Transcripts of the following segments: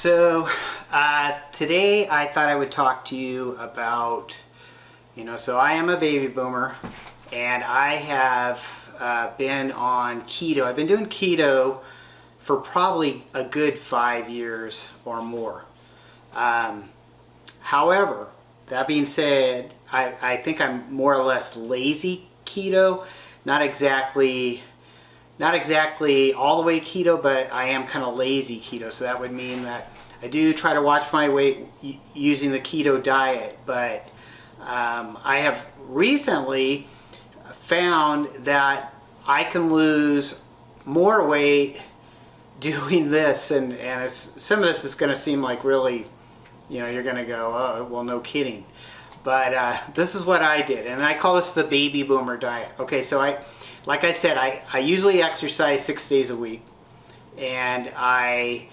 So today I thought I would talk to you about, so I am a baby boomer and I have been on keto. I've been doing keto for probably a good 5 years or more. However, that being said, I think I'm more or less lazy keto, not exactly all the way keto, but I am kind of lazy keto. So that would mean that I do try to watch my weight using the keto diet, but I have recently found that I can lose more weight doing this, and some of this is going to seem like really, you're going to go, oh, well, no kidding. But this is what I did, and I call this the baby boomer diet. Okay, so like I said, I usually exercise 6 days a week, and I,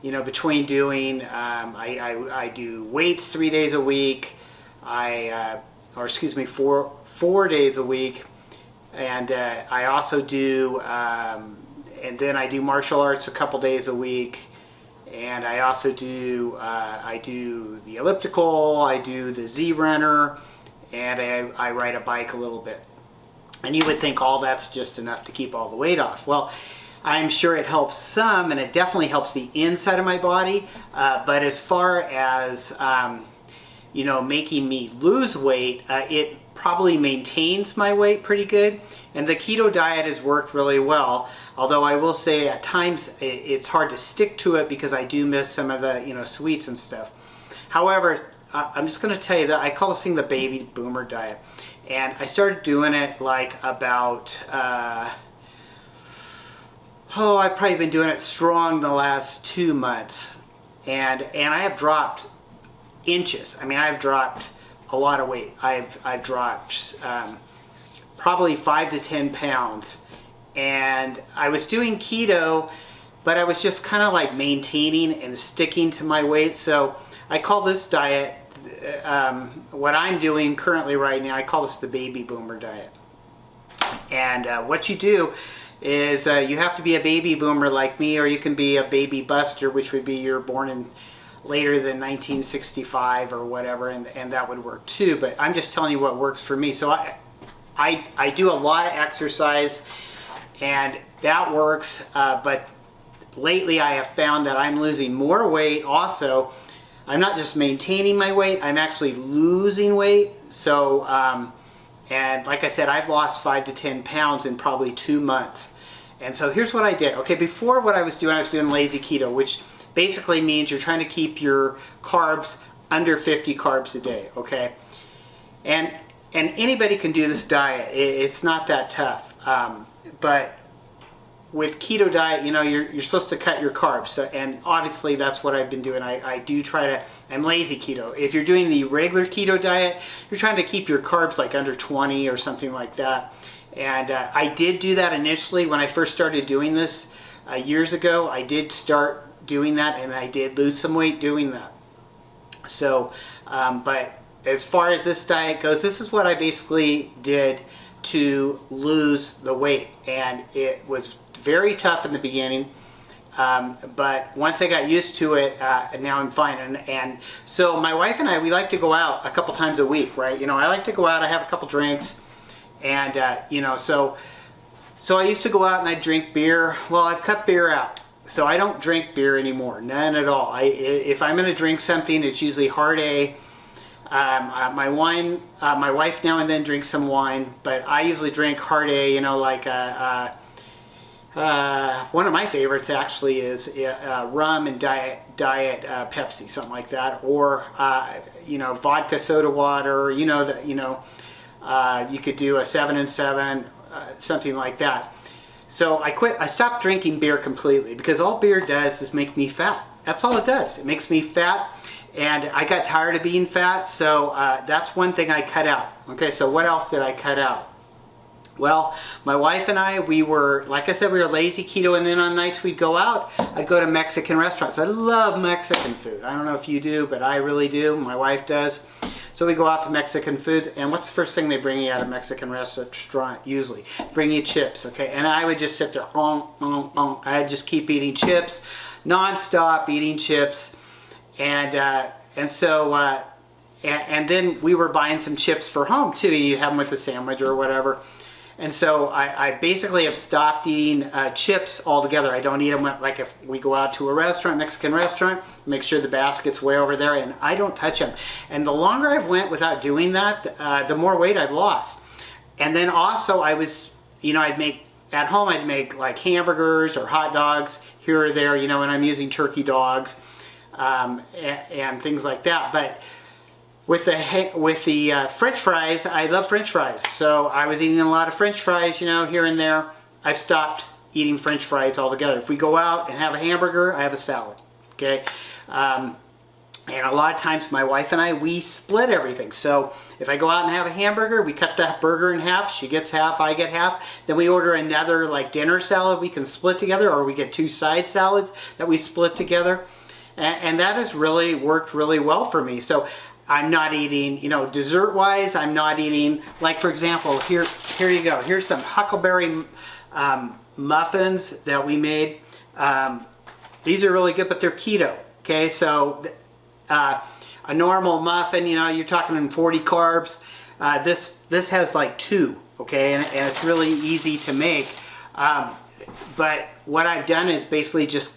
between doing, I do weights 3 days a week, four days a week, and I also do, and then I do martial arts a couple days a week, and I also do, I do the elliptical, I do the Z-runner, and I ride a bike a little bit. And you would think all that's just enough to keep all the weight off. Well, I'm sure it helps some, and it definitely helps the inside of my body. But as far as, making me lose weight, it probably maintains my weight pretty good. And the keto diet has worked really well. Although I will say at times it's hard to stick to it because I do miss some of the, sweets and stuff. However, I'm just going to tell you that I call this thing the baby boomer diet. And I started doing it like about, I've probably been doing it strong the last 2 months. And I have dropped inches. I mean, I've dropped a lot of weight. I've dropped probably 5 to 10 pounds. And I was doing keto, but I was just kind of like maintaining and sticking to my weight. So I call this diet, what I'm doing currently right now, I call this the baby boomer diet. And what you do is you have to be a baby boomer like me, or you can be a baby buster, which would be you're born in later than 1965 or whatever, and that would work too. But I'm just telling you what works for me. So I do a lot of exercise, and that works. But lately I have found that I'm losing more weight also. I'm not just maintaining my weight, I'm actually losing weight. So, and like I said, I've lost 5 to 10 pounds in probably 2 months. And so here's what I did. Okay, before what I was doing lazy keto, which basically means you're trying to keep your carbs under 50 carbs a day, okay? And anybody can do this diet. It's not that tough. But with keto diet, you're supposed to cut your carbs, and obviously that's what I've been doing. I do try to, I'm lazy keto. If you're doing the regular keto diet, you're trying to keep your carbs like under 20 or something like that. And I did do that initially when I first started doing this years ago. I did start doing that, and I did lose some weight doing that. So, but as far as this diet goes, this is what I basically did to lose the weight, and it was very tough in the beginning, but once I got used to it, now I'm fine. And so my wife and I, we like to go out a couple times a week, right? I like to go out, I have a couple drinks, and so I used to go out and I'd drink beer. Well, I've cut beer out, so I don't drink beer anymore, none at all. If I'm going to drink something, it's usually hard A. My wine, my wife now and then drinks some wine, but I usually drink hard A, like one of my favorites actually is rum and diet Pepsi, something like that, or vodka soda water. You could do a 7 and 7, something like that. So I stopped drinking beer completely because all beer does is make me fat. That's all it does. It makes me fat. And I got tired of being fat, so that's one thing I cut out. Okay, so what else did I cut out? Well, my wife and I, we were, like I said, we were lazy keto, and then on nights we'd go out. I'd go to Mexican restaurants. I love Mexican food. I don't know if you do, but I really do. My wife does. So we go out to Mexican foods, and what's the first thing they bring you at a Mexican restaurant usually? Bring you chips, okay? And I would just sit there, I'd just keep eating chips, non-stop eating chips, and then we were buying some chips for home too. You have them with a sandwich or whatever. And so I basically have stopped eating chips altogether. I don't eat them, like if we go out to a restaurant, Mexican restaurant, make sure the basket's way over there, and I don't touch them. And the longer I've went without doing that, the more weight I've lost. And then also I was, I'd make, at home I'd make like hamburgers or hot dogs here or there, and I'm using turkey dogs and things like that. But with the French fries, I love French fries. So I was eating a lot of French fries, here and there. I've stopped eating French fries altogether. If we go out and have a hamburger, I have a salad, okay? And a lot of times my wife and I, we split everything. So if I go out and have a hamburger, we cut that burger in half. She gets half, I get half. Then we order another like dinner salad we can split together, or we get 2 side salads that we split together. And that has really worked really well for me. So I'm not eating, dessert-wise, I'm not eating, like for example, here you go. Here's some huckleberry muffins that we made. These are really good, but they're keto, okay? So a normal muffin, you're talking 40 carbs. This has like 2, okay? And it's really easy to make. But what I've done is basically just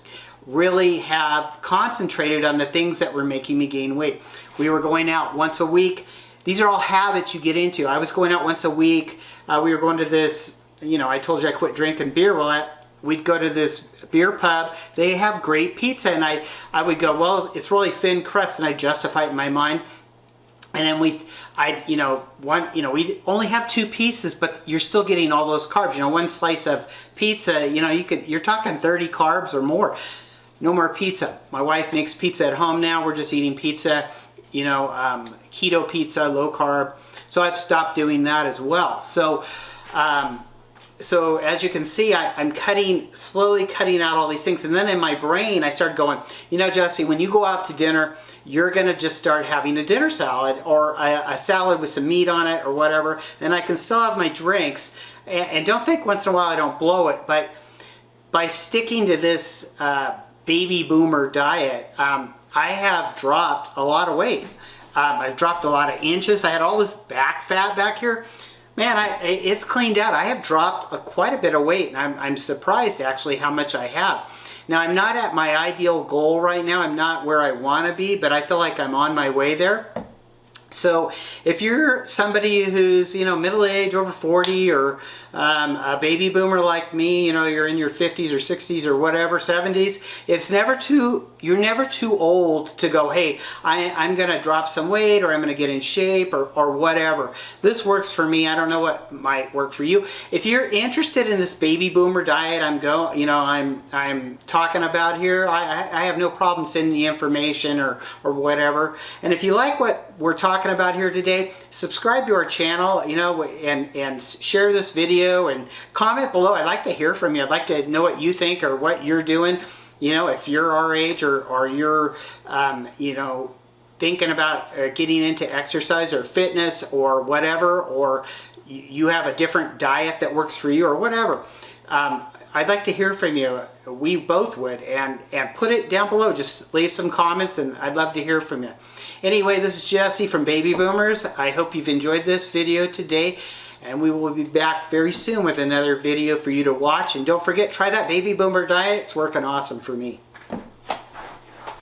really have concentrated on the things that were making me gain weight. We were going out once a week. These are all habits you get into. I was going out once a week. We were going to this, I told you I quit drinking beer. Well, we'd go to this beer pub. They have great pizza, and I would go, well, it's really thin crust, and I justify it in my mind. And then we'd only have 2 pieces, but you're still getting all those carbs. One slice of pizza, you're talking 30 carbs or more. No more pizza. My wife makes pizza at home now. We're just eating pizza, keto pizza, low carb. So I've stopped doing that as well. So, so as you can see, I'm slowly cutting out all these things. And then in my brain, I started going, Jesse, when you go out to dinner, you're gonna just start having a dinner salad or a salad with some meat on it or whatever. And I can still have my drinks. And don't think once in a while I don't blow it, but by sticking to this baby boomer diet, I have dropped a lot of weight. I've dropped a lot of inches. I had all this back fat back here. Man, it's cleaned out. I have dropped quite a bit of weight, and I'm surprised actually how much I have. Now, I'm not at my ideal goal right now. I'm not where I want to be, but I feel like I'm on my way there. So if you're somebody who's, middle-aged, over 40, or a baby boomer like me, you're in your 50s or 60s or whatever, 70s, you're never too old to go, hey, I'm going to drop some weight, or I'm going to get in shape, or whatever. This works for me. I don't know what might work for you. If you're interested in this baby boomer diet I'm talking about here, I have no problem sending you information or whatever. And if you like what we're talking about here today, subscribe to our channel, and share this video and comment below. I'd like to hear from you. I'd like to know what you think or what you're doing. If you're our age or you're, thinking about getting into exercise or fitness or whatever, or you have a different diet that works for you or whatever. I'd like to hear from you. We both would, and put it down below. Just leave some comments, and I'd love to hear from you. Anyway, this is Jesse from Baby Boomers. I hope you've enjoyed this video today, and we will be back very soon with another video for you to watch. And don't forget, try that Baby Boomer diet. It's working awesome for me.